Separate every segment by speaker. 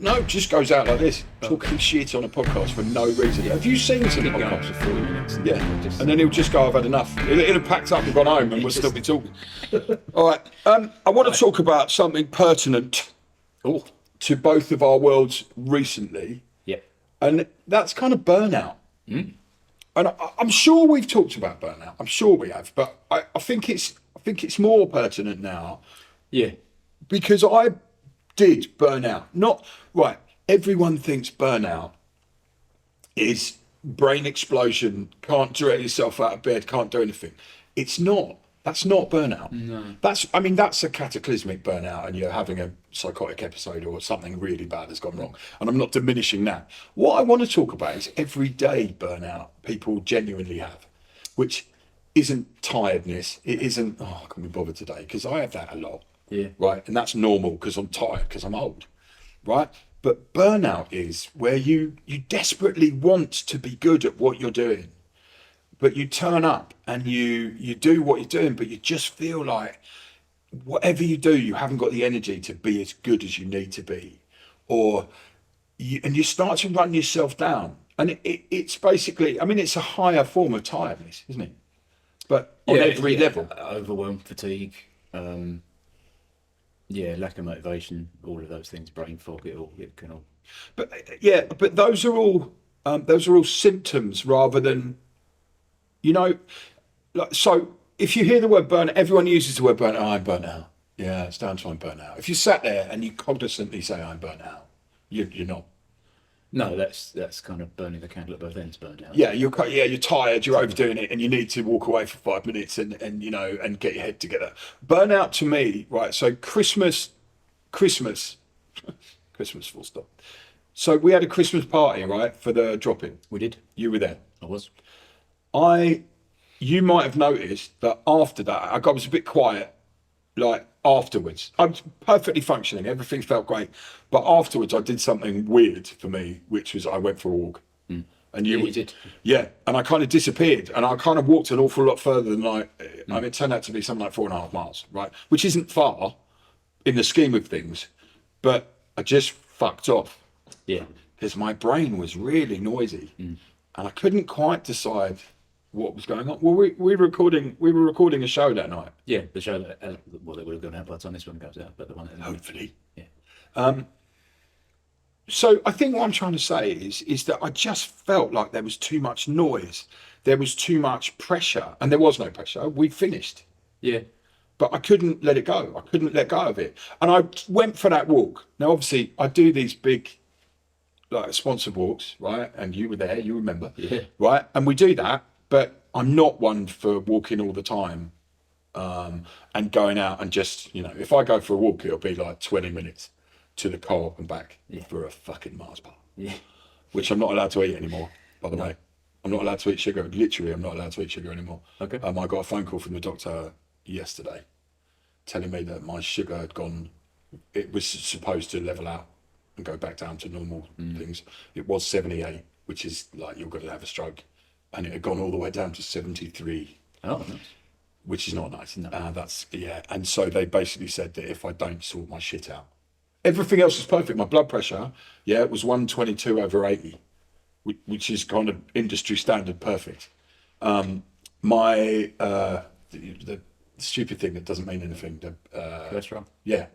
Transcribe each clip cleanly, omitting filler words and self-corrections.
Speaker 1: No, just goes out like this, talking shit on a podcast for no reason. Have you seen some podcasts?
Speaker 2: For 40 minutes.
Speaker 1: Yeah, and then he'll just go, I've had enough. He'll have packed up and gone home and we'll still be talking. All right, I want to talk about something pertinent to both of our worlds recently.
Speaker 2: Yeah.
Speaker 1: And that's kind of burnout. And I'm sure we've talked about burnout. I'm sure we have, but I think it's more pertinent now.
Speaker 2: Yeah.
Speaker 1: Because I did burn out. Not right. Everyone thinks burnout is brain explosion, can't direct yourself out of bed, can't do anything. It's not. That's not burnout.
Speaker 2: No.
Speaker 1: That's a cataclysmic burnout and you're having a psychotic episode or something really bad has gone wrong. And I'm not diminishing that. What I want to talk about is everyday burnout people genuinely have, which isn't tiredness. It isn't, oh, I can't be bothered today, because I have that a lot.
Speaker 2: Yeah.
Speaker 1: Right. And that's normal because I'm tired, because I'm old. Right. But burnout is where you desperately want to be good at what you're doing, but you turn up and you do what you're doing, but you just feel like whatever you do, you haven't got the energy to be as good as you need to be, and you start to run yourself down. And it's basically, I mean, it's a higher form of tiredness, isn't it? But on every level.
Speaker 2: Overwhelm, fatigue, lack of motivation, all of those things, brain fog, it can all.
Speaker 1: But those are all symptoms rather than, so if you hear the word burnout, everyone uses the word burnout. Oh, I'm burnt out. Yeah, it's down to I'm burnt out. If you sat there and you cognizantly say I'm burnt out, you're not.
Speaker 2: No, that's kind of burning the candle at both ends, burnt out.
Speaker 1: Yeah, you're tired, you're overdoing it, and you need to walk away for 5 minutes and get your head together. Burnout to me, right? So Christmas, full stop. So we had a Christmas party, right, for the drop-in.
Speaker 2: We did.
Speaker 1: You were there.
Speaker 2: I was.
Speaker 1: You might have noticed that after that, I was a bit quiet, like afterwards. I was perfectly functioning, everything felt great. But afterwards, I did something weird for me, which was I went for a walk. And
Speaker 2: you did.
Speaker 1: Yeah, and I kind of disappeared, and I kind of walked an awful lot further than I mean, it turned out to be something like 4.5 miles, right? Which isn't far in the scheme of things, but I just fucked off.
Speaker 2: Yeah.
Speaker 1: Because my brain was really noisy, and I couldn't quite decide what was going on. Well, we were recording a show that night.
Speaker 2: Yeah, the show that they would have gone out by the time this one goes out, but the one that
Speaker 1: hopefully.
Speaker 2: Yeah.
Speaker 1: So I think what I'm trying to say is that I just felt like there was too much noise, there was too much pressure, and there was no pressure. We finished.
Speaker 2: Yeah.
Speaker 1: But I couldn't let it go. I couldn't let go of it, and I went for that walk. Now, obviously, I do these big, like, sponsored walks, right? And you were there, you remember, right? And we do that. But I'm not one for walking all the time and going out and just, if I go for a walk, it'll be like 20 minutes to the co-op and back for a fucking Mars bar.
Speaker 2: Yeah.
Speaker 1: Which I'm not allowed to eat anymore, by the way. I'm not allowed to eat sugar. Literally, I'm not allowed to eat sugar anymore.
Speaker 2: Okay.
Speaker 1: I got a phone call from the doctor yesterday telling me that my sugar had gone, it was supposed to level out and go back down to normal things. It was 78, which is like you're going to have a stroke. And it had gone all the way down to 73.
Speaker 2: Oh, nice.
Speaker 1: Which is not nice.
Speaker 2: No.
Speaker 1: And so they basically said that if I don't sort my shit out, everything else is perfect. My blood pressure, it was 122/80, which is kind of industry standard perfect. The stupid thing that doesn't mean anything.
Speaker 2: Cholesterol?
Speaker 1: Yeah,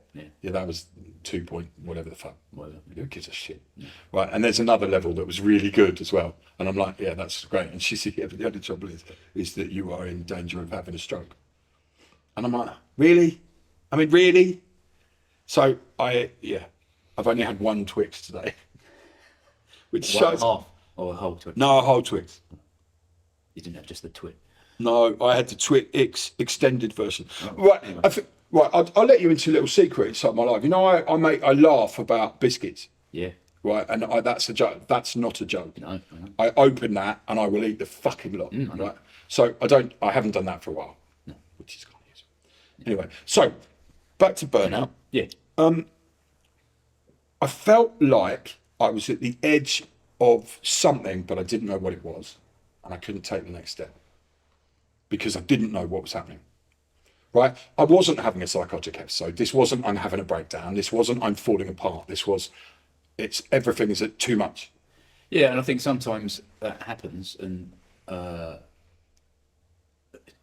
Speaker 1: that was 2 point whatever the fuck.
Speaker 2: Whatever.
Speaker 1: Who gives a shit? Yeah. Right, and there's another level that was really good as well. And I'm like, yeah, that's great. And she said, but the only trouble is that you are in danger of having a stroke. And I'm like, really? I mean, really? So I've only had one Twix today. Which shows...
Speaker 2: Half or a whole Twix?
Speaker 1: No, a whole Twix.
Speaker 2: You didn't have just the Twix?
Speaker 1: No, I had the Twix extended version. Right, anyway. I'll let you into a little secret inside my life. I laugh about biscuits.
Speaker 2: Yeah.
Speaker 1: Right, and that's a joke. That's not a joke.
Speaker 2: No.
Speaker 1: I open that and I will eat the fucking lot. Right. So I haven't done that for a while.
Speaker 2: No.
Speaker 1: Which is kind of useful. Anyway, so back to burnout.
Speaker 2: Yeah.
Speaker 1: I felt like I was at the edge of something, but I didn't know what it was, and I couldn't take the next step because I didn't know what was happening. Right? I wasn't having a psychotic episode. This wasn't I'm having a breakdown. This wasn't I'm falling apart. This was everything is at too much.
Speaker 2: Yeah, and I think sometimes that happens, and it's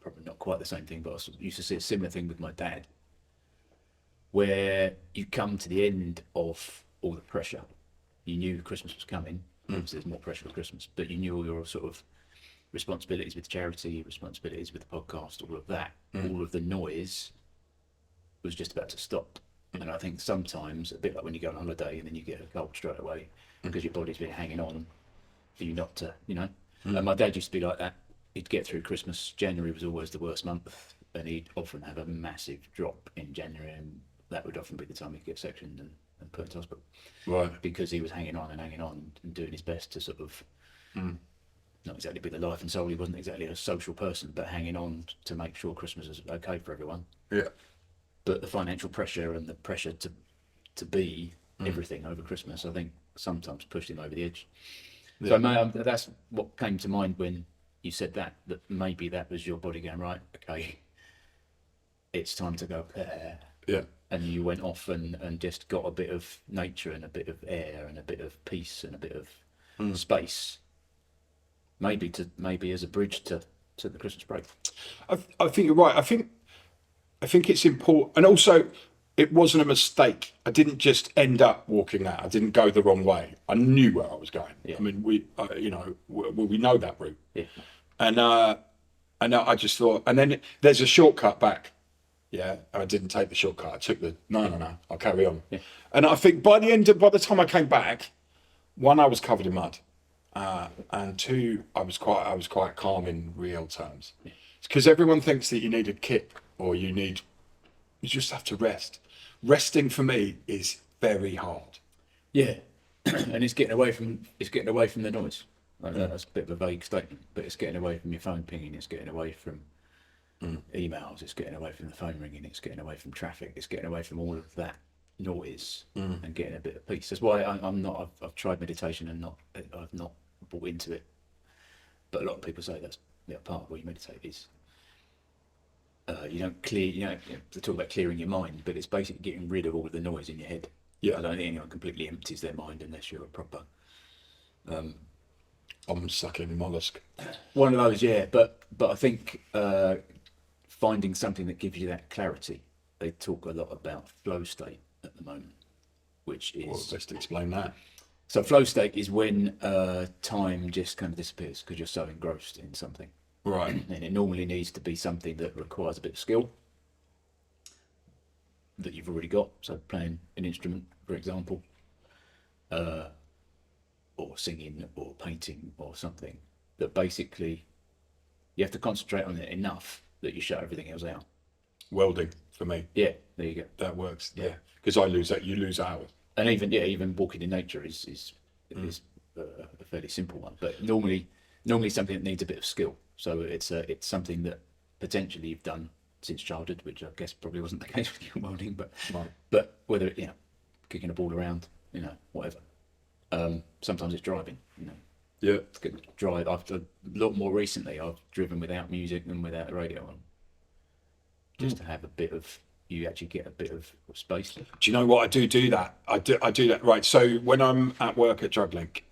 Speaker 2: probably not quite the same thing, but I used to see a similar thing with my dad, where you come to the end of all the pressure. You knew Christmas was coming. Obviously, there's more pressure for Christmas, but you knew all your sort of responsibilities with charity, responsibilities with the podcast, all of that, all of the noise was just about to stop. And I think sometimes, a bit like when you go on holiday and then you get a cold straight away because your body's been hanging on for you not to, you know. And my dad used to be like that. He'd get through Christmas. January was always the worst month, and he'd often have a massive drop in January, and that would often be the time he'd get sectioned and put into hospital.
Speaker 1: Right.
Speaker 2: Because he was hanging on and doing his best to sort of not exactly be the life and soul. He wasn't exactly a social person, but hanging on to make sure Christmas is okay for everyone.
Speaker 1: Yeah.
Speaker 2: But the financial pressure and the pressure to be everything over Christmas, I think sometimes pushed him over the edge. Yeah. So that's what came to mind when you said that maybe that was your body going, right, okay, it's time to go there.
Speaker 1: Yeah. And
Speaker 2: you went off and just got a bit of nature and a bit of air and a bit of peace and a bit of space, maybe as a bridge to the Christmas break.
Speaker 1: I think you're right. I think it's important, and also it wasn't a mistake. I didn't just end up walking out. I didn't go the wrong way. I knew where I was going. Yeah. I mean, we know that route.
Speaker 2: Yeah.
Speaker 1: And I just thought, and then there's a shortcut back. Yeah, I didn't take the shortcut. I took no. I'll carry on. Yeah. And I think by the time I came back, one, I was covered in mud, and two, I was quite calm in real terms. Yeah. It's because everyone thinks that you need a kit or you just have to rest. Resting for me is very hard.
Speaker 2: Yeah, and it's getting away from the noise. That's a bit of a vague statement, but it's getting away from your phone pinging. It's getting away from emails. It's getting away from the phone ringing. It's getting away from traffic. It's getting away from all of that noise and getting a bit of peace. That's why I've tried meditation and I've not bought into it. But a lot of people say that's part of where you meditate is. You don't clear, they talk about clearing your mind, but it's basically getting rid of all of the noise in your head. Yeah. I don't think anyone completely empties their mind unless you're a proper.
Speaker 1: I'm sucking mollusk.
Speaker 2: One of those, yeah. But I think finding something that gives you that clarity. They talk a lot about flow state at the moment, which is.
Speaker 1: Well, best explain that.
Speaker 2: So flow state is when time just kind of disappears because you're so engrossed in something.
Speaker 1: Right.
Speaker 2: And it normally needs to be something that requires a bit of skill that you've already got. So playing an instrument, for example, or singing or painting or something that basically you have to concentrate on it enough that you shut everything else out.
Speaker 1: Welding for me.
Speaker 2: Yeah, there you go.
Speaker 1: That works. Yeah. Because I lose that. You lose hours.
Speaker 2: And even walking in nature is a fairly simple one, but normally something that needs a bit of skill. So it's something that potentially you've done since childhood, which I guess probably wasn't the case with you welding, but
Speaker 1: right.
Speaker 2: But whether kicking a ball around, whatever. Sometimes it's driving,
Speaker 1: Yeah.
Speaker 2: It's good to drive. A lot more recently, I've driven without music than without the radio on, just to have you actually get a bit of space.
Speaker 1: Do you know what? I do that. I do that. Right. So when I'm at work at Druglink,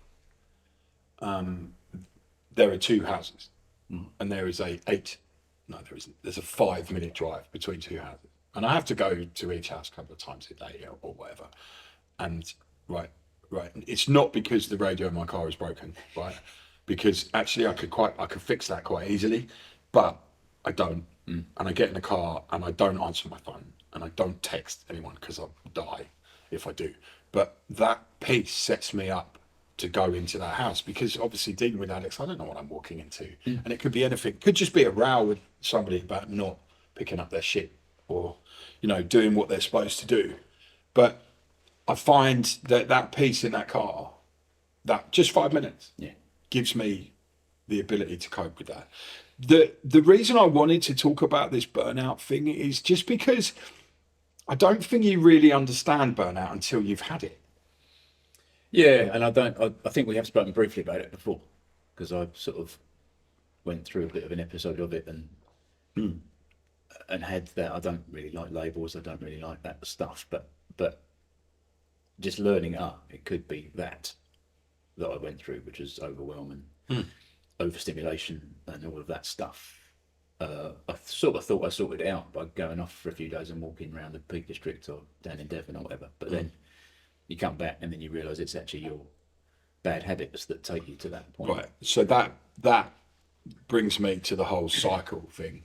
Speaker 1: there are two houses. And there is there's a 5-minute drive between two houses. And I have to go to each house a couple of times a day or whatever. And right. It's not because the radio in my car is broken, right? Because actually I could fix that quite easily, but I don't. And I get in the car and I don't answer my phone and I don't text anyone because I'll die if I do. But that piece sets me up to go into that house, because obviously dealing with Alex, I don't know what I'm walking into. And it could be anything. It could just be a row with somebody about not picking up their shit or, doing what they're supposed to do. But I find that piece in that car, that just 5 minutes gives me the ability to cope with that. The reason I wanted to talk about this burnout thing is just because I don't think you really understand burnout until you've had it.
Speaker 2: Yeah, and I think we have spoken briefly about it before, because I sort of went through a bit of an episode of it and had that. I don't really like labels. I don't really like that stuff. But just learning it up. It could be that I went through, which was overwhelm and overstimulation and all of that stuff. I sort of thought I sorted it out by going off for a few days and walking around the Peak District or down in Devon or whatever. But then you come back and then you realise it's actually your bad habits that take you to that point.
Speaker 1: Right. So that brings me to the whole cycle thing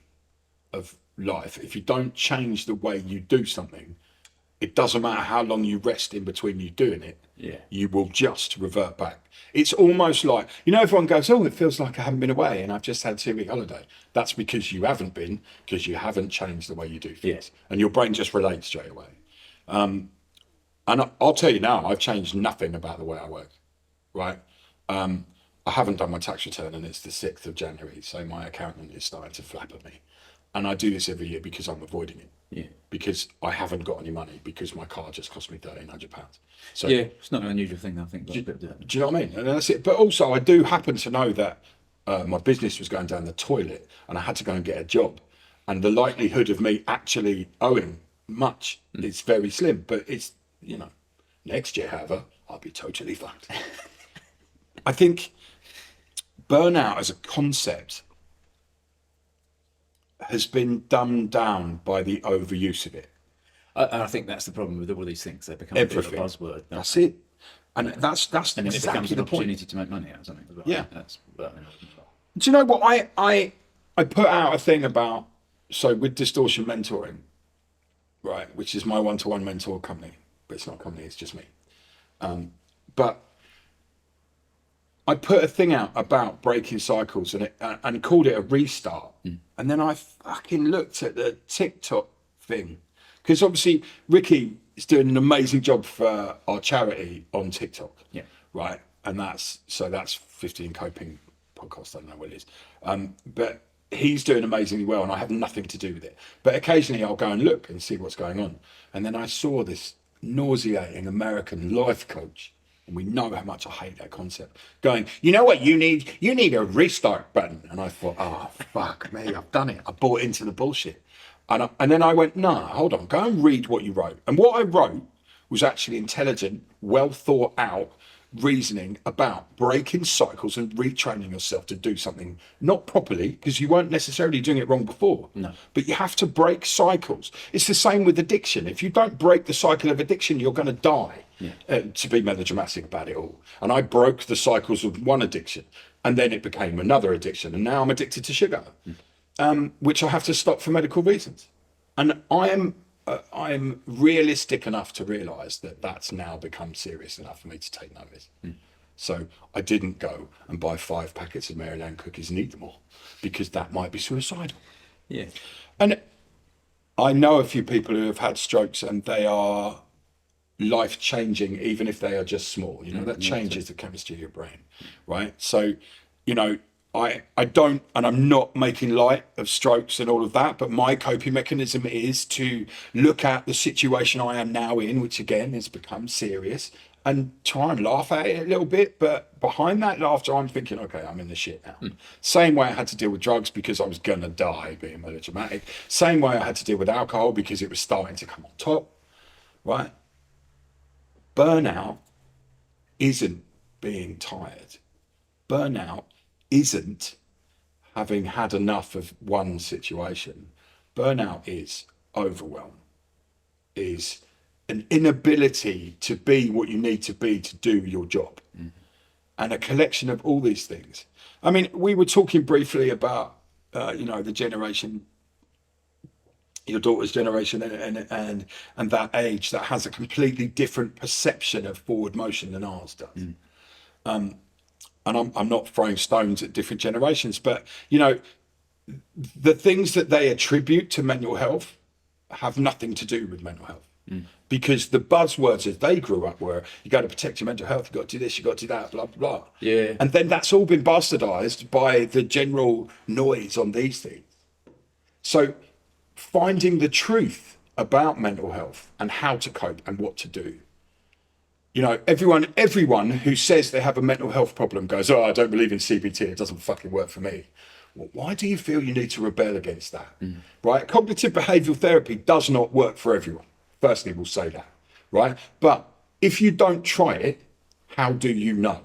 Speaker 1: of life. If you don't change the way you do something, it doesn't matter how long you rest in between you doing it.
Speaker 2: Yeah.
Speaker 1: You will just revert back. It's almost like, everyone goes, oh, it feels like I haven't been away and I've just had a 2-week holiday. That's because you haven't been, because you haven't changed the way you do things.
Speaker 2: Yeah.
Speaker 1: And your brain just relates straight away. And I'll tell you now, I've changed nothing about the way I work, right? I haven't done my tax return and it's the 6th of January. So my accountant is starting to flap at me. And I do this every year because I'm avoiding it.
Speaker 2: Yeah.
Speaker 1: Because I haven't got any money because my car just cost me £1,300. So
Speaker 2: Yeah, it's not an unusual thing, I think.
Speaker 1: do you know what I mean? And that's it. But also, I do happen to know that my business was going down the toilet, and I had to go and get a job. And the likelihood of me actually owing much is very slim. But it's next year, however, I'll be totally fucked. I think burnout as a concept has been dumbed down by the overuse of it.
Speaker 2: I think that's the problem with all these things. They become
Speaker 1: Everything.
Speaker 2: a bit of a buzzword.
Speaker 1: That's it. And that's
Speaker 2: And then it becomes
Speaker 1: exactly
Speaker 2: an
Speaker 1: the point.
Speaker 2: opportunity to make money out of something as well.
Speaker 1: Yeah.
Speaker 2: That's
Speaker 1: Do you know what I put out a thing about, so with Distortion Mentoring, right, which is my one-to-one mentor company, but it's not a company, it's just me. But I put a thing out about breaking cycles and called it a restart. And then I fucking looked at the TikTok thing, because obviously Ricky is doing an amazing job for our charity on TikTok.
Speaker 2: Yeah.
Speaker 1: Right. And that's 15 Coping podcast. I don't know what it is. But he's doing amazingly well and I have nothing to do with it. But occasionally I'll go and look and see what's going on. And then I saw this nauseating American life coach. And we know how much I hate that concept. Going, you know what you need? You need a restart button. And I thought, oh, fuck me, I've done it. I bought into the bullshit. And then I went, no, hold on, go and read what you wrote. And what I wrote was actually intelligent, well thought out reasoning about breaking cycles and retraining yourself to do something not properly, because you weren't necessarily doing it wrong before.
Speaker 2: No.
Speaker 1: But you have to break cycles. It's the same with addiction. If you don't break the cycle of addiction, you're going to die. Yeah. To be melodramatic about it all. And I broke the cycles of one addiction, and then it became another addiction, and now I'm addicted to sugar, which I have to stop for medical reasons. And I'm realistic enough to realise that that's now become serious enough for me to take notice. So I didn't go and buy 5 packets of Maryland cookies and eat them all, because that might be suicidal.
Speaker 2: Yeah.
Speaker 1: And I know a few people who have had strokes and they are life-changing, even if they are just small. That changes the chemistry of your brain, right? So, I don't, and I'm not making light of strokes and all of that, but my coping mechanism is to look at the situation I am now in, which again has become serious, and try and laugh at it a little bit. But behind that laughter, I'm thinking, okay, I'm in the shit now. Same way I had to deal with drugs because I was going to die, being melodramatic. Same way I had to deal with alcohol because it was starting to come on top, right? Burnout isn't being tired. Burnout isn't having had enough of one situation. Burnout is overwhelm, is an inability to be what you need to be to do your job. And a collection of all these things. I mean, we were talking briefly about, the generation, your daughter's generation and that age that has a completely different perception of forward motion than ours does. And I'm not throwing stones at different generations, but the things that they attribute to mental health have nothing to do with mental health. Because the buzzwords as they grew up were, you got to protect your mental health, you got to do this, you got to do that, blah, blah, blah.
Speaker 2: Yeah.
Speaker 1: And then that's all been bastardized by the general noise on these things. So finding the truth about mental health and how to cope and what to do. Everyone who says they have a mental health problem goes, oh, I don't believe in CBT, it doesn't fucking work for me. Well, why do you feel you need to rebel against that? Right? Cognitive behavioral therapy does not work for everyone. Firstly, we'll say that, right? But if you don't try it, how do you know?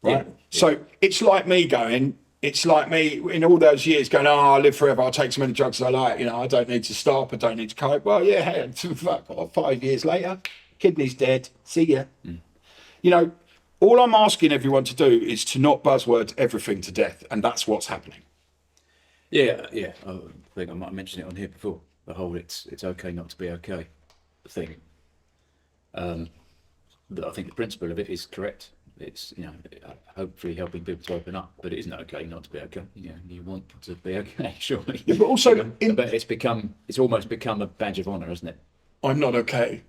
Speaker 1: Right?
Speaker 2: Yeah.
Speaker 1: So it's like me in all those years going, oh, I'll live forever, I'll take as many drugs as I like, I don't need to stop, I don't need to cope. Well, yeah, hey, fuck, 5 years later, kidney's dead, see ya. All I'm asking everyone to do is to not buzzword everything to death, and that's what's happening.
Speaker 2: Yeah. I think I might have mentioned it on here before. The whole it's okay not to be okay thing. But I think the principle of it is correct. It's hopefully helping people to open up, but it isn't okay not to be okay. You want to be okay, surely.
Speaker 1: Yeah, but also,
Speaker 2: but it's almost become a badge of honour, isn't it?
Speaker 1: I'm not okay.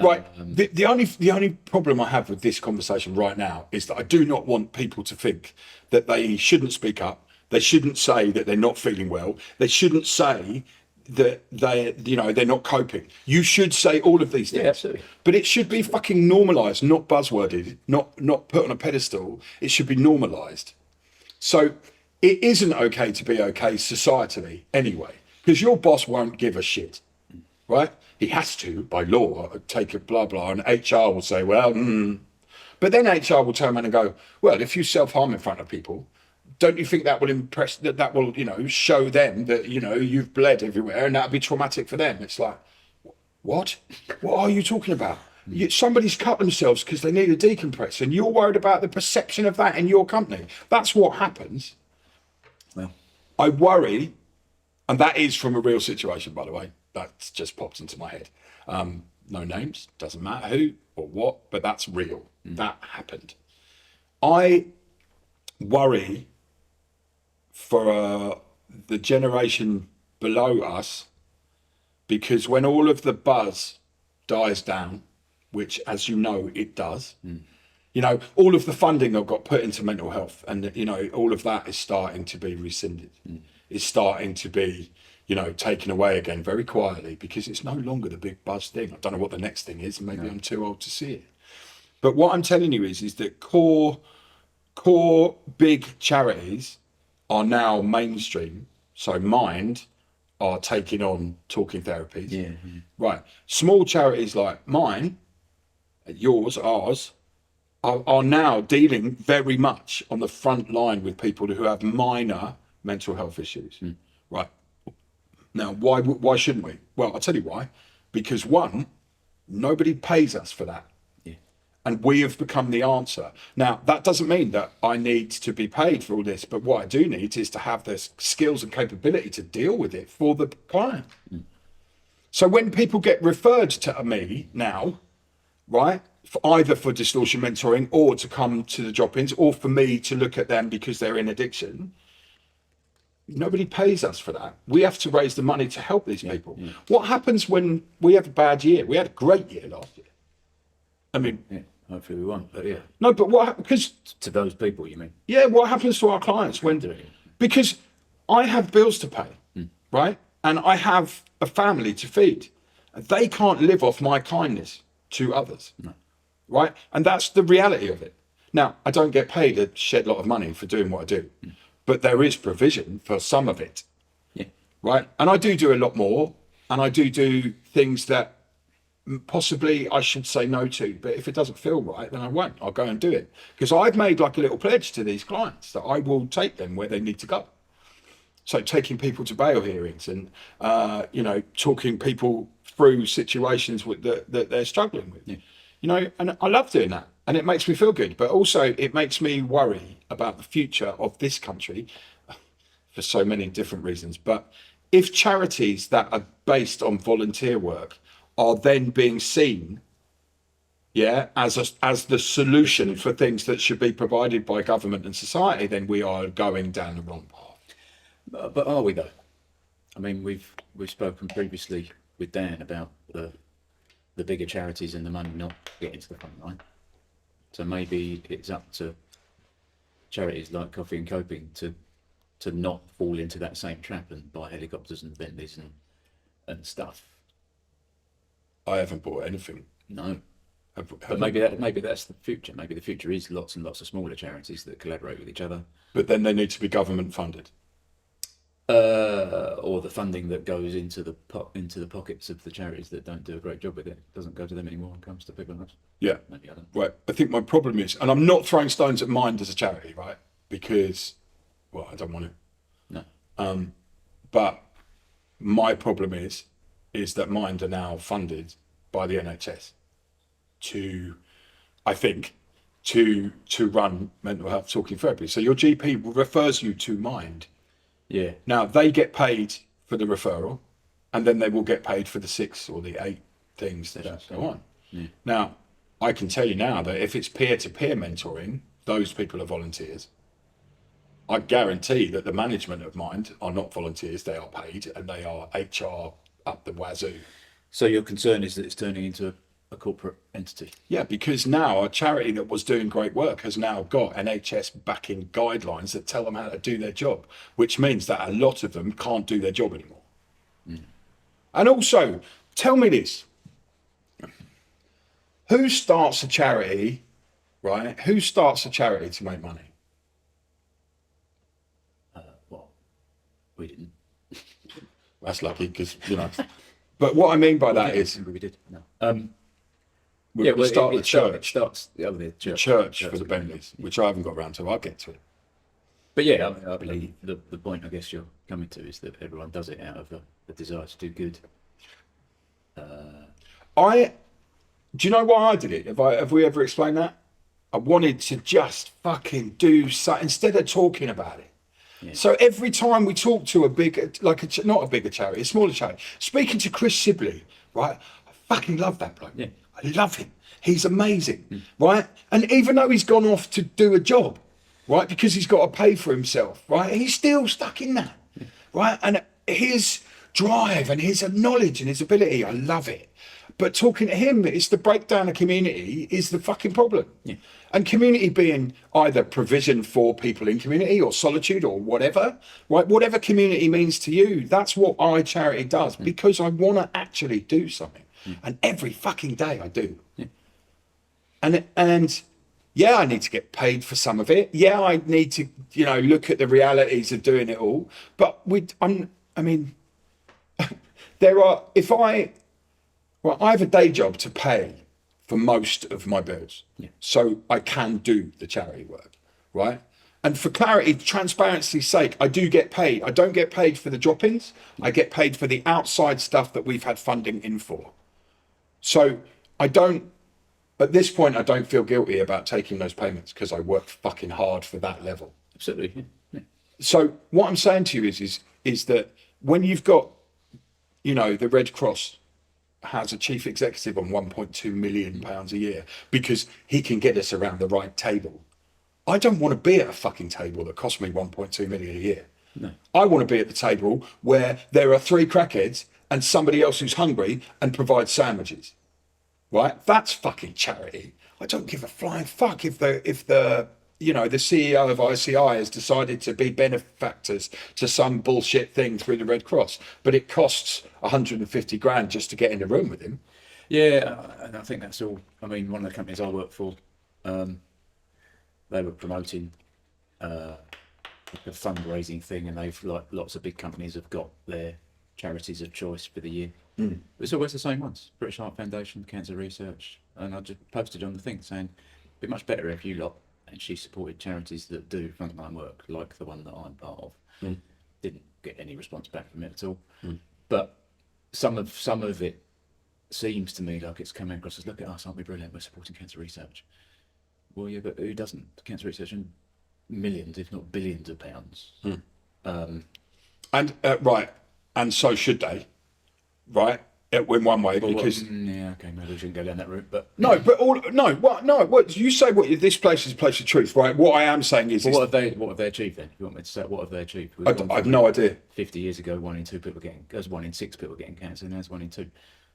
Speaker 1: Right. The only problem I have with this conversation right now is that I do not want people to think that they shouldn't speak up. They shouldn't say that they're not feeling well. They shouldn't say that they're not coping. You should say all of these things.
Speaker 2: Yeah, absolutely.
Speaker 1: But it should be fucking normalised, not buzzworded, not put on a pedestal. It should be normalised. So it isn't okay to be okay societally anyway, because your boss won't give a shit, right? He has to, by law, take a blah, blah, and HR will say, well, But then HR will turn around and go, well, if you self-harm in front of people, don't you think that will impress, that will, show them that, you've bled everywhere and that'll be traumatic for them? It's like, what? What are you talking about? Somebody's cut themselves because they need a decompress and you're worried about the perception of that in your company. That's what happens.
Speaker 2: Well,
Speaker 1: I worry, and that is from a real situation, by the way. That's just popped into my head. No names, doesn't matter who or what, but that's real. That happened. I worry for the generation below us, because when all of the buzz dies down, which, as you know, it does, all of the funding that got put into mental health and, all of that is starting to be rescinded. It's starting to be, taken away again very quietly, because it's no longer the big buzz thing. I don't know what the next thing is. Maybe I'm too old to see it. But what I'm telling you is that core big charities are now mainstream. So Mind are taking on talking therapies.
Speaker 2: Yeah.
Speaker 1: Right. Small charities like mine, yours, ours, are now dealing very much on the front line with people who have minor mental health issues. Right. Now, why shouldn't we? Well, I'll tell you why. Because one, nobody pays us for that. And we have become the answer. Now, that doesn't mean that I need to be paid for all this, but what I do need is to have the skills and capability to deal with it for the client. So when people get referred to me now, right, either for distortion mentoring or to come to the drop-ins or for me to look at them because they're in addiction, nobody pays us for that. We have to raise the money to help these people. What happens when we have a bad year? We had a great year last year. I mean,
Speaker 2: hopefully we won't, but yeah.
Speaker 1: No, but what? Because
Speaker 2: to those people, you mean?
Speaker 1: Yeah, what happens to our clients when? Because I have bills to pay, right, and I have a family to feed. They can't live off my kindness to others, right? And that's the reality of it. Now, I don't get paid a shed lot of money for doing what I do, but there is provision for some of it, right? And I do a lot more, and I do things that possibly I should say no to, but if it doesn't feel right, then I won't. I'll go and do it, because I've made like a little pledge to these clients that I will take them where they need to go. So taking people to bail hearings and talking people through situations that they're struggling with, and I love doing that, and it makes me feel good, but also it makes me worry about the future of this country for so many different reasons. But if charities that are based on volunteer work are then being seen, as the solution for things that should be provided by government and society, then we are going down the wrong path.
Speaker 2: But are we though? I mean, we've spoken previously with Dan about the bigger charities and the money not getting to the front line. So maybe it's up to charities like Coffee and Coping to not fall into that same trap and buy helicopters and Bentleys and stuff.
Speaker 1: I haven't bought anything.
Speaker 2: No. But maybe that's the future. Maybe the future is lots and lots of smaller charities that collaborate with each other.
Speaker 1: But then they need to be government funded.
Speaker 2: Or the funding that goes into the pockets of the charities that don't do a great job with it doesn't go to them anymore and comes to people like us.
Speaker 1: Yeah.
Speaker 2: Maybe I don't.
Speaker 1: Right. I think my problem is, and I'm not throwing stones at Mind as a charity, right? Because, well, I don't want to.
Speaker 2: No.
Speaker 1: But my problem is that Mind are now funded by the NHS to, I think, to run mental health talking therapy. So your GP refers you to Mind.
Speaker 2: Yeah.
Speaker 1: Now they get paid for the referral, and then they will get paid for the 6 or the 8 things that go on.
Speaker 2: Yeah.
Speaker 1: Now, I can tell you now that if it's peer-to-peer mentoring, those people are volunteers. I guarantee that the management of Mind are not volunteers; they are paid, and they are HR up the wazoo.
Speaker 2: So your concern is that it's turning into a corporate entity?
Speaker 1: Yeah, because now a charity that was doing great work has now got NHS backing guidelines that tell them how to do their job, which means that a lot of them can't do their job anymore. And also, tell me this. Who starts a charity, right? Who starts a charity to make money?
Speaker 2: Well, we didn't.
Speaker 1: That's lucky because, you know. But what I mean by that is...
Speaker 2: we did. No.
Speaker 1: we start the
Speaker 2: It
Speaker 1: church.
Speaker 2: starts the
Speaker 1: Church for the Bentleys, which I haven't got around to. I'll get to it.
Speaker 2: But yeah, I believe the point I guess you're coming to is that everyone does it out of the desire to do good.
Speaker 1: Do you know why I did it? Have we ever explained that? I wanted to just fucking do something instead of talking about it.
Speaker 2: Yeah.
Speaker 1: So every time we talk to a bigger, not a bigger charity, a smaller charity, speaking to Chris Sibley, right? I fucking love that bloke.
Speaker 2: Yeah.
Speaker 1: I love him. He's amazing, right? And even though he's gone off to do a job, right, because he's got to pay for himself, right, he's still stuck in that, right? And his drive and his knowledge and his ability, I love it. But talking to him, it's the breakdown of community is the fucking problem.
Speaker 2: Yeah.
Speaker 1: And community being either provision for people in community or solitude or whatever, right? Whatever community means to you, that's what our charity does because I want to actually do something. And every fucking day I do.
Speaker 2: Yeah.
Speaker 1: And yeah, I need to get paid for some of it. Yeah, I need to, look at the realities of doing it all. But I have a day job to pay for most of my bills.
Speaker 2: Yeah.
Speaker 1: So I can do the charity work, right? And for clarity, transparency's sake, I do get paid. I don't get paid for the drop-ins. I get paid for the outside stuff that we've had funding in for. So at this point, I don't feel guilty about taking those payments because I worked fucking hard for that level.
Speaker 2: Absolutely. Yeah.
Speaker 1: So what I'm saying to you is that when you've got, the Red Cross has a chief executive on £1.2 million a year because he can get us around the right table. I don't want to be at a fucking table that costs me 1.2 million a year.
Speaker 2: No.
Speaker 1: I want to be at the table where there are 3 crackheads and somebody else who's hungry and provides sandwiches. Right? That's fucking charity. I don't give a flying fuck if the CEO of ICI has decided to be benefactors to some bullshit thing through the Red Cross, but it costs 150 grand just to get in the room with him.
Speaker 2: Yeah, and I think that's all. I mean, one of the companies I work for, they were promoting a fundraising thing, and they've lots of big companies have got their charities of choice for the year. It's always the same ones: British Heart Foundation, Cancer Research, and I just posted on the thing saying, "It'd be much better if you lot." And she supported charities that do frontline work, like the one that I'm part of. Didn't get any response back from it at all. But some of it seems to me like it's coming across as, look at us, aren't we brilliant? We're supporting cancer research. Well, yeah, but who doesn't? Cancer research in millions, if not billions of pounds.
Speaker 1: Right, and so should they, right? In one way, because
Speaker 2: yeah, okay, maybe we shouldn't go down that route, but
Speaker 1: what you say? This place is a place of truth, right? What I am saying is,
Speaker 2: what have they achieved then? You want me to say what have they achieved?
Speaker 1: I have no idea.
Speaker 2: 50 years ago, 1 in 2 people there's 1 in 6 people getting cancer, and there's 1 in 2.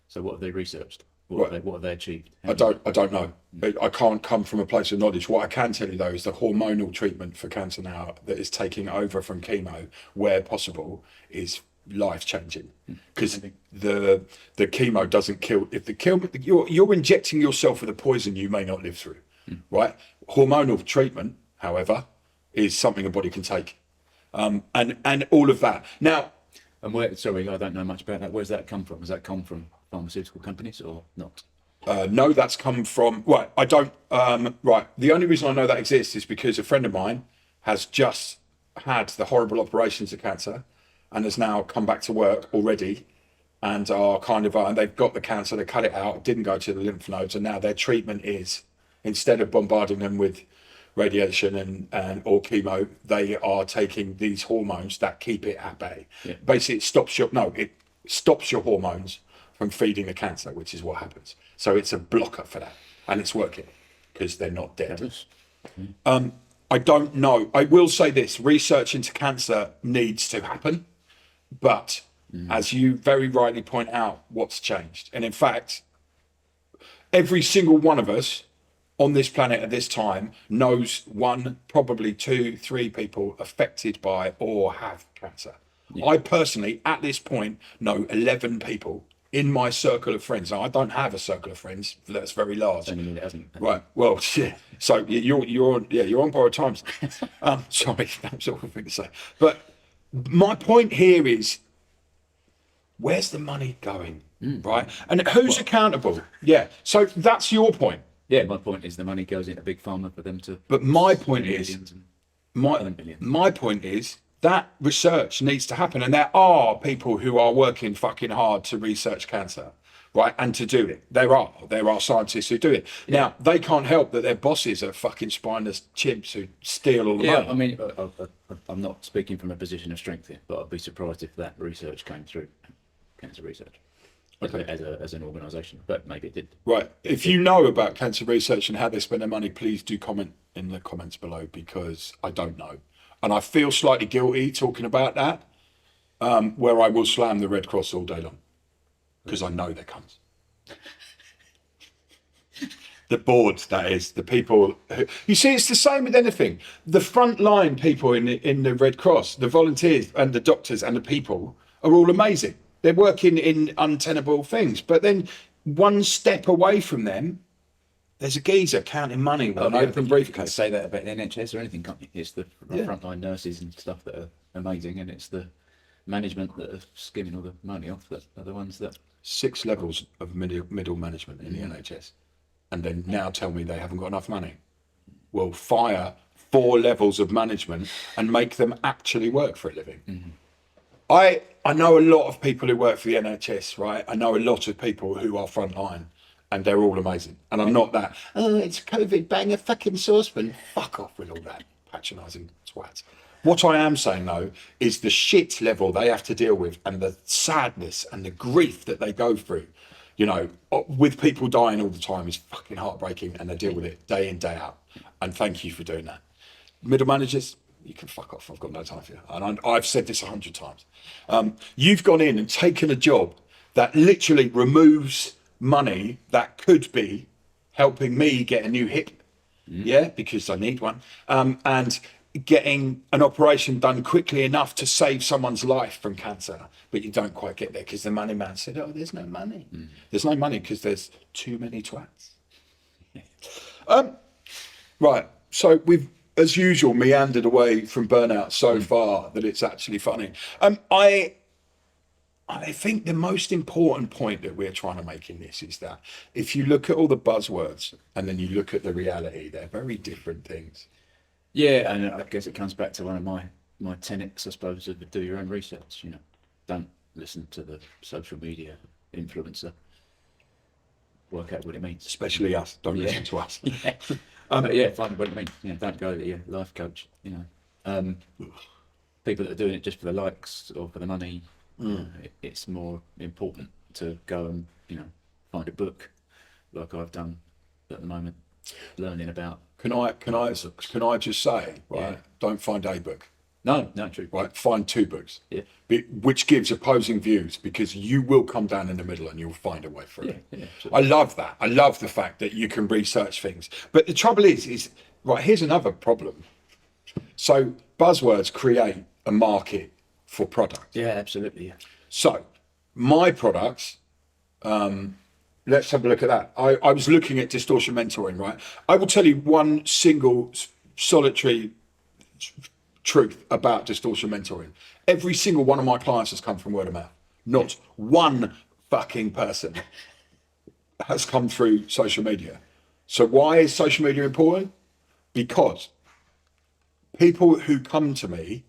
Speaker 2: So what have they researched? What have they achieved?
Speaker 1: I don't know. I can't come from a place of knowledge. What I can tell you though is the hormonal treatment for cancer now that is taking over from chemo, where possible, is life-changing, because the chemo doesn't kill. If you're injecting yourself with a poison you may not live through, right? Hormonal treatment, however, is something a body can take, and all of that. Now,
Speaker 2: And where, sorry, I don't know much about that. Where's that come from? Has that come from pharmaceutical companies or not?
Speaker 1: no, that's come from, right, I don't, right. The only reason I know that exists is because a friend of mine has just had the horrible operations of cancer and has now come back to work already and are kind of, and they've got the cancer, they cut it out, didn't go to the lymph nodes, and now their treatment is, instead of bombarding them with radiation and or chemo, they are taking these hormones that keep it at bay.
Speaker 2: Yeah.
Speaker 1: Basically, it stops your hormones from feeding the cancer, which is what happens. So it's a blocker for that, and it's working because they're not dead. I don't know. I will say this: research into cancer needs to happen, but as you very rightly point out, what's changed? And in fact, every single one of us on this planet at this time knows one, probably two, three people affected by or have cancer. Yeah. I personally, at this point, know 11 people in my circle of friends. Now, I don't have a circle of friends that's very large.
Speaker 2: I mean, it hasn't.
Speaker 1: Right. Well, yeah. So you're on borrowed times. Sorry, that's all I think to say. But my point here is, where's the money going? Right. And who's accountable? Yeah. So that's your point.
Speaker 2: Yeah, my point is the money goes into big pharma for them to.
Speaker 1: But my point is, my point is that research needs to happen, and there are people who are working fucking hard to research cancer, right, and to do it. There are scientists who do it. Yeah. Now they can't help that their bosses are fucking spineless chimps who steal all the money.
Speaker 2: I mean, I'm not speaking from a position of strength here, but I'd be surprised if that research came through, cancer research. Okay. As an organisation, but maybe it did.
Speaker 1: Right. If you know about cancer research and how they spend their money, please do comment in the comments below, because I don't know. And I feel slightly guilty talking about that, where I will slam the Red Cross all day long, because I know they're cunts. The boards, that is, the people who, you see, it's the same with anything. The frontline people in the Red Cross, the volunteers and the doctors and the people are all amazing. They're working in untenable things, but then one step away from them, there's a geezer counting money with an open briefcase.
Speaker 2: Say that about the NHS or anything, can't you? It's the frontline nurses and stuff that are amazing, and it's the management that are skimming all the money off that are the ones that.
Speaker 1: 6 levels of middle management in the NHS, and then now tell me they haven't got enough money. Well, fire 4 levels of management and make them actually work for a living. Mm-hmm. I know a lot of people who work for the NHS, right? I know a lot of people who are frontline, and they're all amazing. And I'm not that, it's COVID, bang a fucking saucepan. Fuck off with all that patronising twats. What I am saying, though, is the shit level they have to deal with, and the sadness and the grief that they go through, you know, with people dying all the time, is fucking heartbreaking, and they deal with it day in, day out. And thank you for doing that. Middle managers, you can fuck off. I've got no time for you. And I've said this 100 times. You've gone in and taken a job that literally removes money that could be helping me get a new hip, because I need one, and getting an operation done quickly enough to save someone's life from cancer. But you don't quite get there because the money man said, oh, there's no money. There's no money because there's too many twats. Right. So we've, as usual, meandered away from Burnout so far that it's actually funny. I think the most important point that we're trying to make in this is that if you look at all the buzzwords and then you look at the reality, they're very different things.
Speaker 2: Yeah, and I guess it comes back to one of my tenets, I suppose, of do your own research. You know, don't listen to the social media influencer. Work out what it means.
Speaker 1: Especially us. Don't listen to us.
Speaker 2: Find what it means. You know, don't go to your life coach. You know, people that are doing it just for the likes or for the money. It's more important to go and, you know, find a book, like I've done at the moment, learning about.
Speaker 1: Can I just say, right? Don't find a book.
Speaker 2: No, true.
Speaker 1: Right, find 2 books.
Speaker 2: Yeah.
Speaker 1: Which gives opposing views, because you will come down in the middle and you'll find a way through it.
Speaker 2: Yeah,
Speaker 1: I love that. I love the fact that you can research things. But the trouble is right, here's another problem. So buzzwords create a market for products.
Speaker 2: Yeah, absolutely. Yeah.
Speaker 1: So my products, let's have a look at that. I was looking at Distortion mentoring, right? I will tell you one single solitary truth about distortion mentoring. Every single one of my clients has come from word of mouth. Not one fucking person has come through social media. So why is social media important? Because people who come to me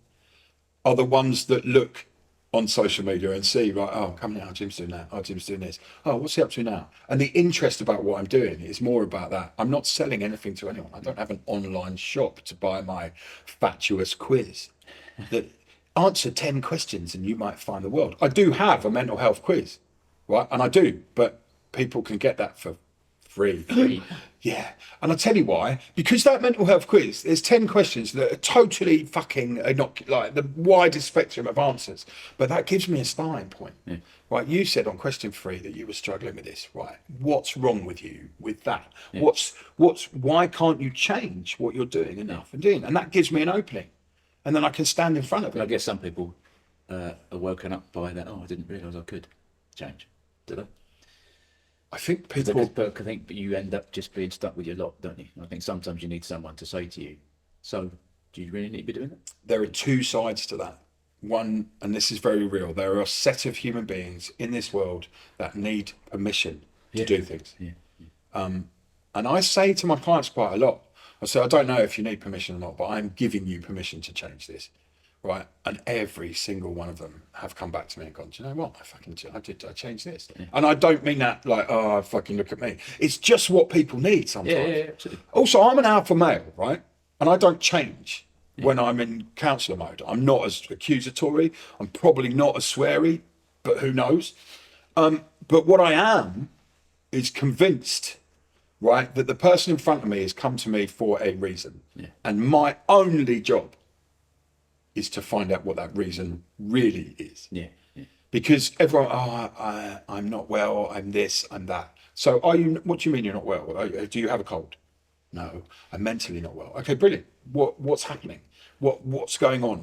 Speaker 1: are the ones that look on social media and see, right, oh, come now, Jim's doing that. Oh, Jim's doing this. Oh, what's he up to now? And the interest about what I'm doing is more about that. I'm not selling anything to anyone. I don't have an online shop to buy my fatuous quiz that answer 10 questions and you might find the world. I do have a mental health quiz, right? And I do, but people can get that for free. Yeah. And I'll tell you why. Because that mental health quiz, there's 10 questions that are totally fucking not like the widest spectrum of answers. But that gives me a starting point. Yeah. Right. You said on question 3 that you were struggling with this. Right. What's wrong with you with that? Yeah. Why can't you change what you're doing enough and doing? And that gives me an opening. And then I can stand in front of it.
Speaker 2: I guess some people are woken up by that. Oh, I didn't realise I could change. Did I?
Speaker 1: I think people.
Speaker 2: But I think you end up just being stuck with your lot, don't you? I think sometimes you need someone to say to you, so do you really need to be doing that?
Speaker 1: There are 2 sides to that. One, and this is very real, there are a set of human beings in this world that need permission to do things. Yeah. And I say to my clients quite a lot, I say, I don't know if you need permission or not, but I'm giving you permission to change this. Right, and every single one of them have come back to me and gone, do you know what? I changed this, and I don't mean that like, oh, fucking look at me. It's just what people need sometimes.
Speaker 2: Yeah, absolutely.
Speaker 1: Also, I'm an alpha male, right, and I don't change when I'm in counsellor mode. I'm not as accusatory. I'm probably not as sweary, but who knows? But what I am is convinced, right, that the person in front of me has come to me for a reason, and my only job is to find out what that reason really is. Yeah. Because everyone, I'm not well, I'm this, I'm that. So are you, what do you mean you're not well? Do you have a cold? No, I'm mentally not well. Okay, brilliant. What's happening? What's going on?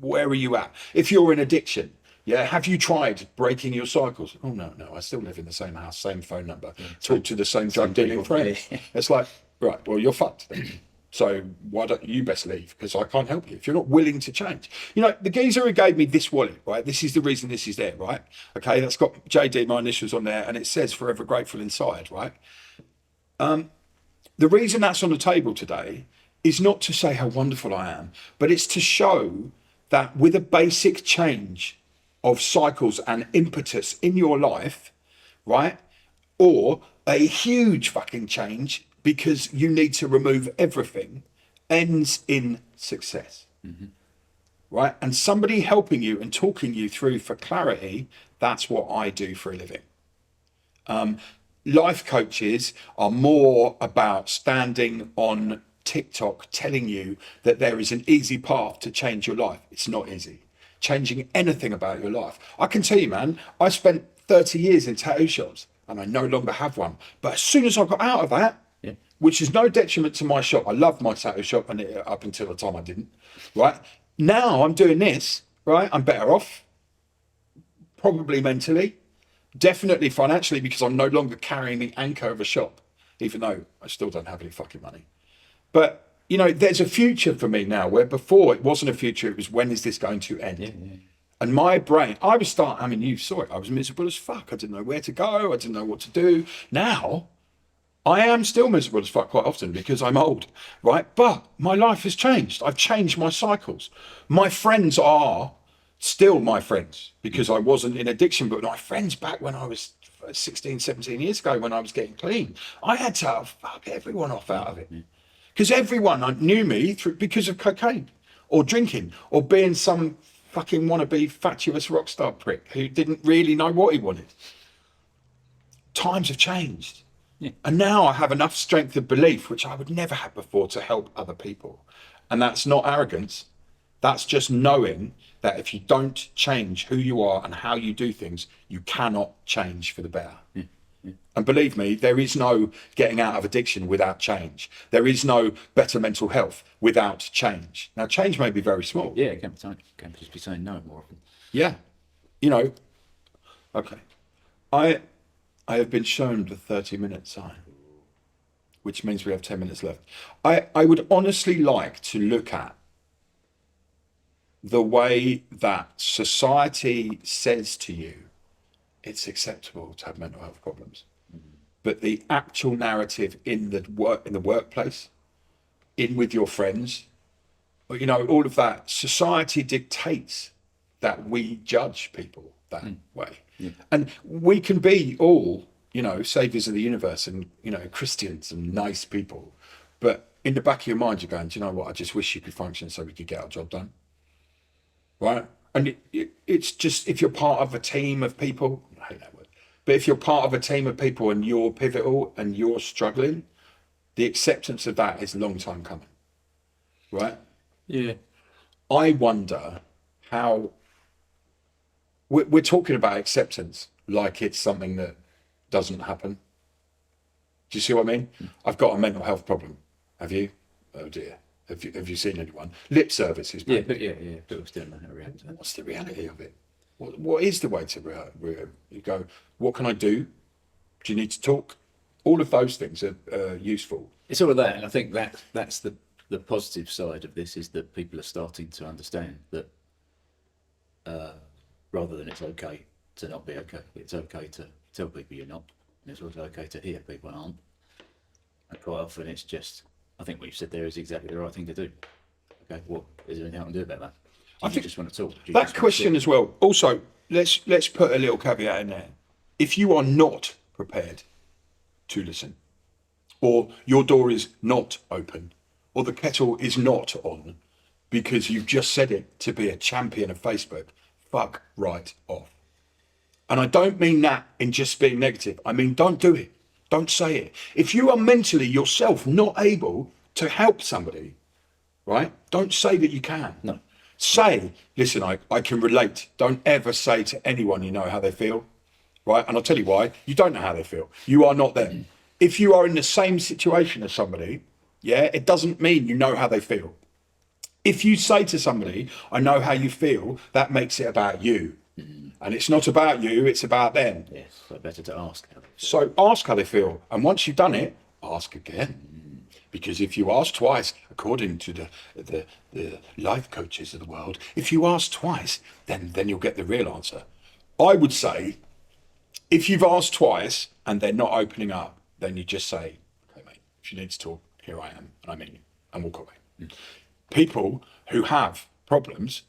Speaker 1: Where are you at? If you're in addiction, have you tried breaking your cycles? Oh, no, I still live in the same house, same phone number, talk to the same drug dealing friend. It's like, right, well, you're fucked then. So why don't you best leave? Because I can't help you if you're not willing to change. You know, the geezer who gave me this wallet, right? This is the reason this is there, right? Okay, that's got JD, my initials on there, and it says forever grateful inside, right? The reason that's on the table today is not to say how wonderful I am, but it's to show that with a basic change of cycles and impetus in your life, right? Or a huge fucking change because you need to remove everything, ends in success. Mm-hmm. Right? And somebody helping you and talking you through for clarity, that's what I do for a living. Life coaches are more about standing on TikTok telling you that there is an easy path to change your life. It's not easy. Changing anything about your life. I can tell you, man, I spent 30 years in tattoo shops and I no longer have one. But as soon as I got out of that, which is no detriment to my shop. I loved my tattoo shop and up until the time I didn't, right? Now I'm doing this, right? I'm better off, probably mentally, definitely financially, because I'm no longer carrying the anchor of a shop, even though I still don't have any fucking money. But, you know, there's a future for me now where before it wasn't a future, it was when is this going to end? Yeah. And my brain, you saw it, I was miserable as fuck. I didn't know where to go. I didn't know what to do. Now, I am still miserable as fuck quite often because I'm old, right? But my life has changed. I've changed my cycles. My friends are still my friends because I wasn't in addiction, but my friends back when I was 16, 17 years ago when I was getting clean, I had to fuck everyone off out of it because everyone knew me because of cocaine or drinking or being some fucking wannabe fatuous rock star prick who didn't really know what he wanted. Times have changed. Yeah. And now I have enough strength of belief, which I would never have before, to help other people. And that's not arrogance. That's just knowing that if you don't change who you are and how you do things, you cannot change for the better. Yeah. Yeah. And believe me, there is no getting out of addiction without change. There is no better mental health without change. Now, change may be very small.
Speaker 2: Yeah, it can just be saying no more often.
Speaker 1: Yeah. You know, okay. I have been shown the 30-minute sign, which means we have 10 minutes left. I would honestly like to look at the way that society says to you it's acceptable to have mental health problems, but the actual narrative in the workplace, in with your friends, you know, all of that, society dictates that we judge people that way. And we can be all, you know, saviors of the universe and, you know, Christians and nice people, but in the back of your mind you're going, do you know what, I just wish you could function so we could get our job done, right? And it's just, if you're part of a team of people, I hate that word, but if you're part of a team of people and you're pivotal and you're struggling, the acceptance of that is a long time coming, right?
Speaker 2: Yeah.
Speaker 1: I wonder how we're talking about acceptance like it's something that doesn't happen. Do you see what I mean? I've got a mental health problem. Have you? Oh dear. Have you seen anyone? Lip service is
Speaker 2: Yeah, but yeah. But we're still not going to react to that.
Speaker 1: What's the reality of it? What is the way to you go? What can I do? Do you need to talk? All of those things are useful.
Speaker 2: It's all of that, and I think that's the positive side of this, is that people are starting to understand that rather than it's okay to not be okay, it's okay to tell people you're not, and it's also okay to hear people aren't. And quite often it's just, I think what you said there is exactly the right thing to do. Okay, well, is there anything I can do about that? Do you just want to talk?
Speaker 1: That question as well. Also, let's put a little caveat in there. If you are not prepared to listen, or your door is not open, or the kettle is not on because you've just said it to be a champion of Facebook, fuck right off. And I don't mean that in just being negative. I mean, don't do it. Don't say it. If you are mentally yourself not able to help somebody, right? Don't say that you can.
Speaker 2: No.
Speaker 1: Say, listen, I can relate. Don't ever say to anyone you know how they feel, right? And I'll tell you why. You don't know how they feel. You are not them. If you are in the same situation as somebody, yeah, it doesn't mean you know how they feel. If you say to somebody, I know how you feel, that makes it about you. And it's not about you, it's about them.
Speaker 2: Yes, so better to ask.
Speaker 1: So ask how they feel. And once you've done it, ask again. Because if you ask twice, according to the life coaches of the world, if you ask twice, then you'll get the real answer. I would say, if you've asked twice and they're not opening up, then you just say, okay, mate, if you need to talk, here I am, and I mean you, and walk away. People who have problems,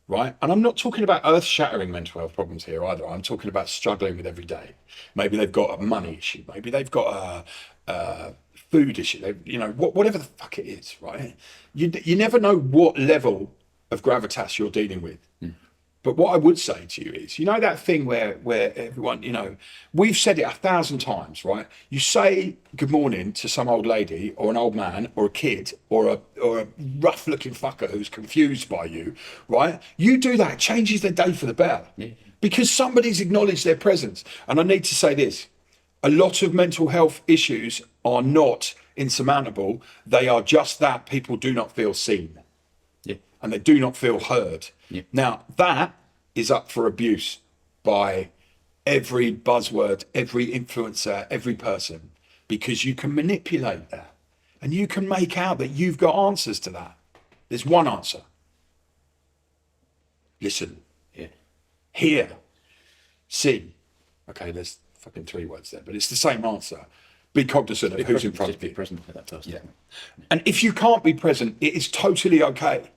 Speaker 1: right? And I'm not talking about earth-shattering mental health problems here either. I'm talking about struggling with every day. Maybe they've got a money issue. Maybe they've got a food issue. You know, whatever the fuck it is, right? You never know what level of gravitas you're dealing with. But what I would say to you is, you know, that thing where everyone, you know, we've said it 1,000 times, right? You say good morning to some old lady or an old man or a kid or a rough looking fucker who's confused by you, right? You do that, it changes their day for the better. Because somebody's acknowledged their presence. And I need to say this, a lot of mental health issues are not insurmountable. They are just that people do not feel seen. And they do not feel heard. Now, that is up for abuse by every buzzword, every influencer, every person, because you can manipulate that and you can make out that you've got answers to that. There's one answer. Listen. Hear. See. Okay, there's fucking 3 words there, but it's the same answer. Be cognizant of who's in front of you.
Speaker 2: Be present for that person.
Speaker 1: And if you can't be present, it is totally okay.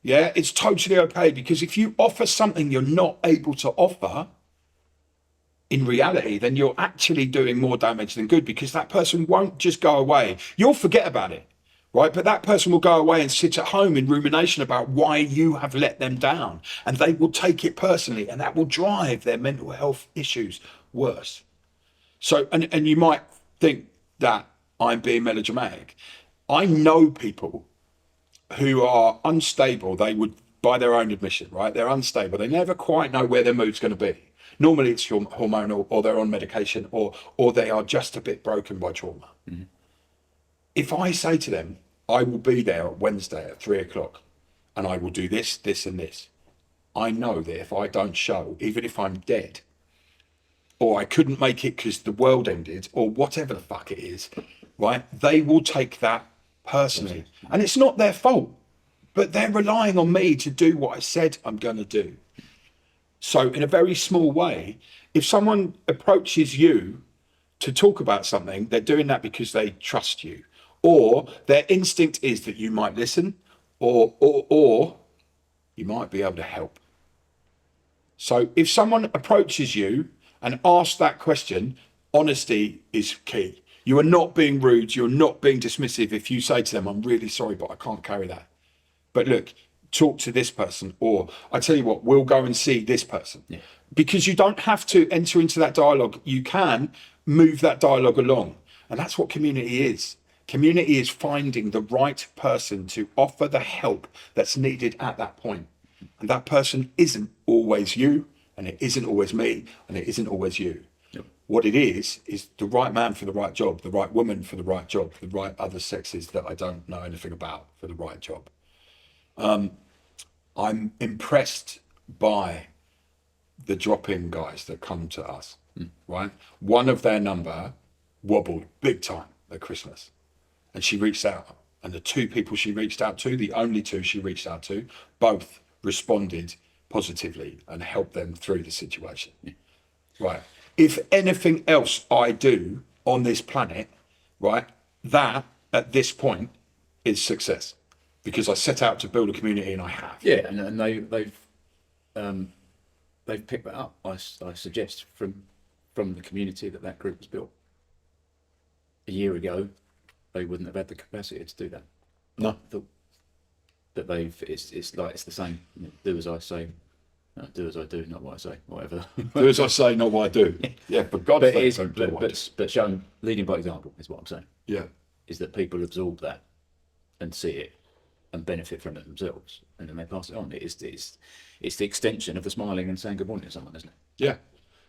Speaker 1: Yeah, it's totally okay, because if you offer something you're not able to offer in reality, then you're actually doing more damage than good, because that person won't just go away. You'll forget about it, right? But that person will go away and sit at home in rumination about why you have let them down. And they will take it personally, and that will drive their mental health issues worse. So, and you might think that I'm being melodramatic. I know people who are unstable. They would, by their own admission, right? They're unstable. They never quite know where their mood's going to be. Normally it's hormonal, or they're on medication, or they are just a bit broken by trauma. If I say to them, I will be there on Wednesday at 3:00 and I will do this, this and this, I know that if I don't show, even if I'm dead, or I couldn't make it because the world ended, or whatever the fuck it is, right? They will take that personally. And it's not their fault. but they're relying on me to do what I said I'm going to do. So in a very small way, if someone approaches you to talk about something, they're doing that because they trust you, or their instinct is that you might listen, or you might be able to help. So if someone approaches you and asks that question, honesty is key. You are not being rude. You're not being dismissive if you say to them, I'm really sorry, but I can't carry that. But look, talk to this person, or I tell you what, we'll go and see this person.
Speaker 2: Yeah.
Speaker 1: Because you don't have to enter into that dialogue. You can move that dialogue along. And that's what community is. Community is finding the right person to offer the help that's needed at that point. And that person isn't always you, and it isn't always me, and it isn't always you.
Speaker 2: Yep.
Speaker 1: What it is the right man for the right job, the right woman for the right job, the right other sexes that I don't know anything about for the right job. I'm impressed by the drop-in guys that come to us, right? One of their number wobbled big time at Christmas, and she reached out, and the two people she reached out to, the only two she reached out to, both responded positively and helped them through the situation. Right. If anything else I do on this planet, right, that at this point is success, because I set out to build a community and I have.
Speaker 2: Yeah, and they've picked that up. I suggest from the community that group was built. A year ago, they wouldn't have had the capacity to do that.
Speaker 1: No.
Speaker 2: That it's like it's the same. You know, do as I say, no, do as I do, not what I say, whatever.
Speaker 1: Do as I say, not what I do. Yeah, for God's
Speaker 2: But
Speaker 1: sake, don't do what I do.
Speaker 2: but showing, leading by example is what I'm saying.
Speaker 1: Yeah.
Speaker 2: Is that people absorb that and see it and benefit from it themselves, and then they pass it on. It's the extension of the smiling and saying good morning to someone, isn't it?
Speaker 1: Yeah.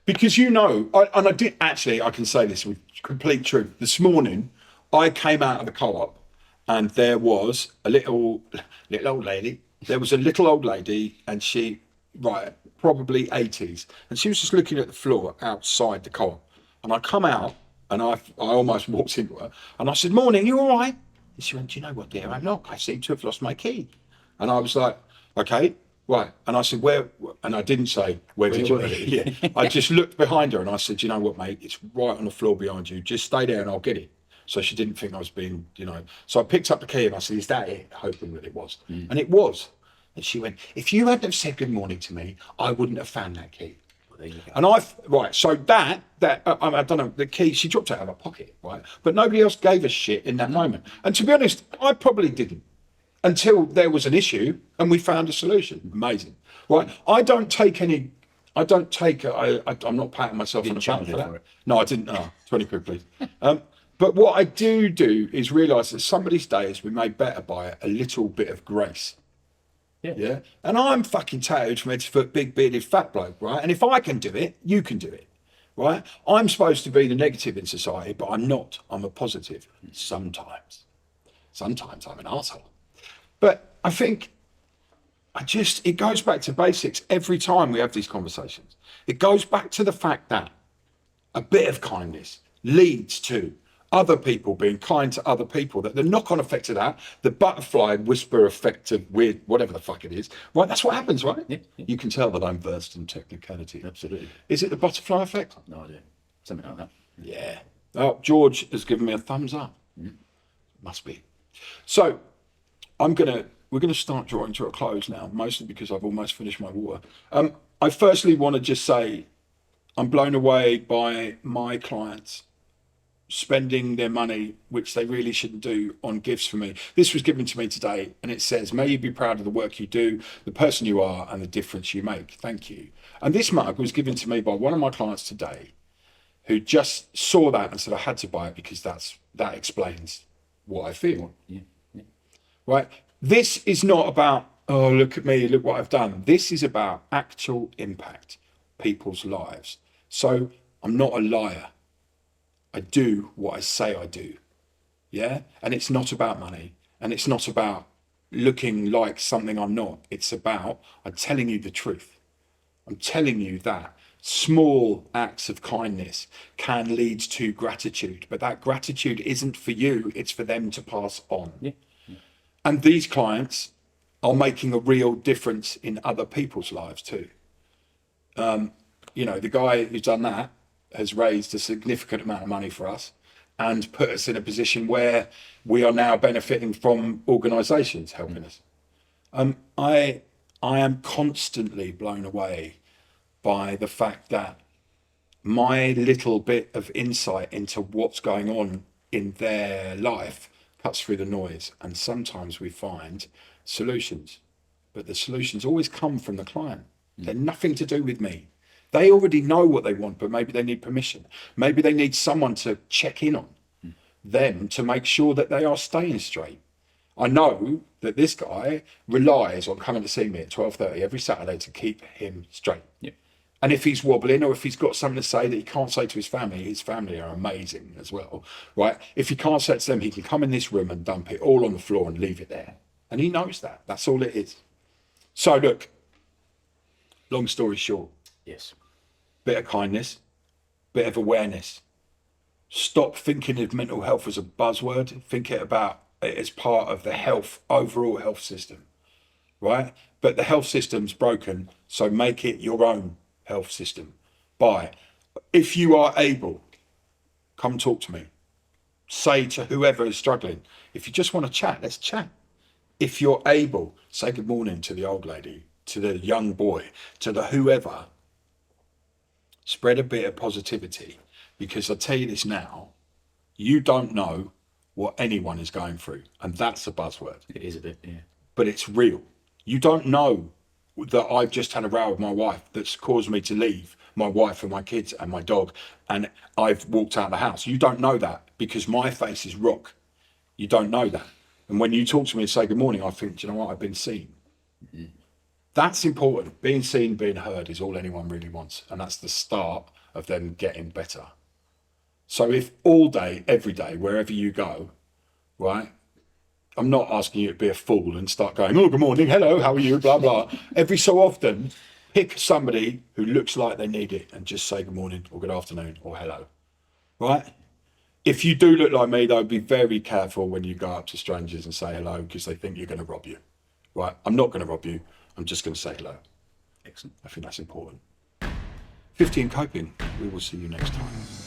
Speaker 1: Because I can say this with complete truth. This morning, I came out of the co-op and there was a little old lady. There was a little old lady, and she, right, probably 80s. And she was just looking at the floor outside the co-op. And I come out and I almost walked into her and I said, morning, you all right? And she went, do you know what, dear, I'm not. I seem to have lost my key. And I was like, okay, right. And I said, where? And I didn't say, where did you put it? Yeah. I just looked behind her and I said, you know what, mate, it's right on the floor behind you. Just stay there and I'll get it. So she didn't think I was being, So I picked up the key and I said, is that it? Hoping that it was. And it was. And she went, if you hadn't have said good morning to me, I wouldn't have found that key.
Speaker 2: Well, there you go.
Speaker 1: And so that I don't know, the key, she dropped it out of her pocket, right? But nobody else gave a shit in that moment. And to be honest, I probably didn't until there was an issue and we found a solution. Amazing, right? I'm not patting myself on the back for that. No, I didn't. 20 quid, please. But what I do is realise that somebody's day has been made better by a little bit of grace. Yeah. And I'm fucking tattooed from head to foot, big bearded fat bloke, right? And if I can do it, you can do it, right? I'm supposed to be the negative in society, but I'm not. I'm a positive. Sometimes I'm an arsehole. But I think it goes back to basics every time we have these conversations. It goes back to the fact that a bit of kindness leads to other people being kind to other people, that the knock-on effect of that, the butterfly whisper effect of weird, whatever the fuck it is, right? That's what happens, right?
Speaker 2: Yeah.
Speaker 1: You can tell that I'm versed in technicality.
Speaker 2: Absolutely.
Speaker 1: Is it the butterfly effect?
Speaker 2: No idea. Something like that.
Speaker 1: Yeah. Oh, George has given me a thumbs up. Must be. So we're gonna start drawing to a close now, mostly because I've almost finished my water. I firstly want to just say I'm blown away by my clients spending their money, which they really shouldn't do, on gifts for me. This was given to me today, and it says, may you be proud of the work you do, the person you are, and the difference you make. Thank you. And this mug was given to me by one of my clients today, who just saw that and said, I had to buy it because that explains what I feel.
Speaker 2: Yeah.
Speaker 1: Right? This is not about, oh, look at me, look what I've done. This is about actual impact, people's lives. So I'm not a liar. I do what I say I do. Yeah? And it's not about money. And it's not about looking like something I'm not. It's about, I'm telling you the truth. I'm telling you that small acts of kindness can lead to gratitude. But that gratitude isn't for you. It's for them to pass on.
Speaker 2: Yeah.
Speaker 1: And these clients are making a real difference in other people's lives too. You know, the guy who's done that has raised a significant amount of money for us and put us in a position where we are now benefiting from organisations helping us. I am constantly blown away by the fact that my little bit of insight into what's going on in their life cuts through the noise, and sometimes we find solutions, but the solutions always come from the client. They're nothing to do with me. They already know what they want, but maybe they need permission. Maybe they need someone to check in on them to make sure that they are staying straight. I know that this guy relies on coming to see me at 12:30 every Saturday to keep him straight.
Speaker 2: Yeah.
Speaker 1: And if he's wobbling, or if he's got something to say that he can't say to his family are amazing as well, right? If he can't say it to them, he can come in this room and dump it all on the floor and leave it there. And he knows that. That's all it is. So look, long story short,
Speaker 2: Yes.
Speaker 1: bit of kindness, bit of awareness. Stop thinking of mental health as a buzzword. Think about it as part of the overall health system, right? But the health system's broken, so make it your own health system. If you are able, come talk to me. Say to whoever is struggling, if you just want to chat, let's chat. If you're able, say good morning to the old lady, to the young boy, to the whoever. Spread a bit of positivity, because I tell you this now, you don't know what anyone is going through, and that's a buzzword.
Speaker 2: It is a bit, yeah.
Speaker 1: But it's real. You don't know that I've just had a row with my wife that's caused me to leave my wife and my kids and my dog, and I've walked out of the house. You don't know that, because my face is rock. You don't know that. And when you talk to me and say good morning, I think, do you know what, I've been seen. That's important. Being seen, being heard is all anyone really wants, and that's the start of them getting better. So if all day, every day, wherever you go, right, I'm not asking you to be a fool and start going, oh, good morning, hello, how are you, blah, blah. Every so often, pick somebody who looks like they need it and just say good morning or good afternoon or hello, right? If you do look like me, though, be very careful when you go up to strangers and say hello, because they think you're going to rob you, right? I'm not going to rob you. I'm just going to say hello.
Speaker 2: Excellent.
Speaker 1: I think that's important. 50 and coping. We will see you next time.